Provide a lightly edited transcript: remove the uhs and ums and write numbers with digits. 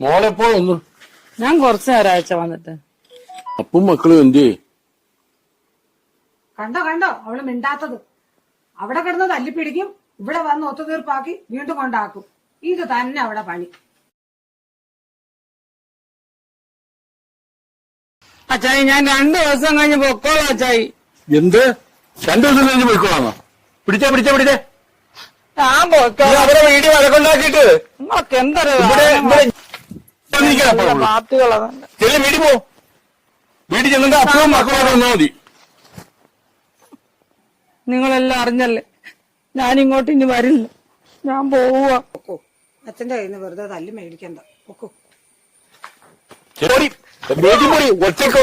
മോളെപ്പോ ഒന്ന് ഞാൻ കുറച്ചു നേരം അയച്ച വന്നിട്ട്. അപ്പും മക്കളും എന്തേ? കണ്ടോ അവള് മിണ്ടാത്തത്. അവിടെ കിടന്ന് തല്ലിപ്പിടിക്കും, ഇവിടെ വന്ന് ഒത്തുതീർപ്പാക്കി വീണ്ടും കൊണ്ടാക്കും. ഇത് തന്നെ അവിടെ പണി. അച്ചായി ഞാൻ 2 ദിവസം കഴിഞ്ഞ് പൊക്കോളാം അച്ചായി. എന്ത് 2 ദിവസം കഴിഞ്ഞ് പോയിക്കോളാന്നോ? പിടിച്ചേ ഞാൻ പോക്കോ. അവരെ വീട്ടിൽ വഴക്കുണ്ടാക്കിയിട്ട് നിങ്ങൾക്ക് എന്തൊരു പാർട്ടികളാണ്. ചെല്ലു വീട്ടിൽ പോ. വീട്ടിൽ ചെന്നിട്ട് അപ്പവും മക്കളും വന്നാ മതി. നിങ്ങളെല്ലാം അറിഞ്ഞല്ലേ, ഞാൻ ഇങ്ങോട്ട് ഇനി വരില്ല, ഞാൻ പോവുക. അച്ഛന്റെ കയ്യിൽ നിന്ന് വെറുതെ തല്ലി മേടിക്കണ്ട. ഒക്കോ ഒറ്റക്ക്